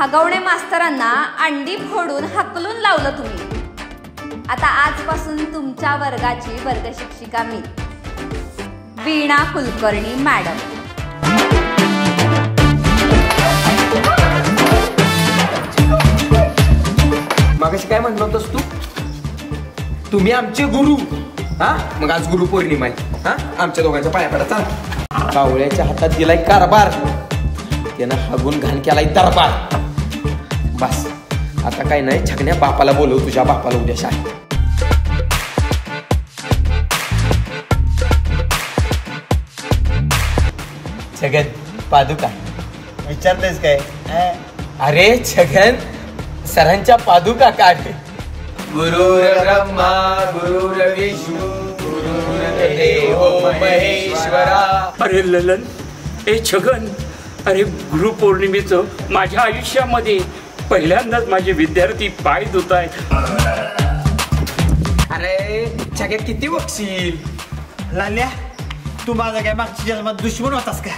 हगवणे मास्तरांना अंडी फोडून हकलून लावलं तुम्ही। आता आजपासून तुमच्या वर्गाची वर्ग शिक्षिका मी, वीणा कुलकर्णी मॅडम। मागाशी काय म्हणलं होतस तू? तुम्ही आमचे गुरु। हा मग आज गुरु पौर्णिमा आहे। हा आमच्या दोघांच्या पाया पडा चाल। कावळ्याच्या हातात दिलाय कारभार, त्यानं हागून घाण केलाय दरबार। बस आता काय नाही, छगण्या बापाला बोलव, तुझ्या बापाला उद्या शाळेत। छगन पादुका विचारतेस काय? अरे छगन सरांच्या पादुका काढ। गुरुर ब्रह्मा गुरुर विष्णू गुरुर्देवो महेश्वरा। अरे ललन, ए छगन, अरे गुरुपौर्णिमेचं माझ्या आयुष्यामध्ये पहिल्यांदाच माझे विद्यार्थी पाय धुत आहेत। अरे छगन किती बघशील? लाल्या, तू माझा काय मागच्या जन्मात दुश्मन होतास का?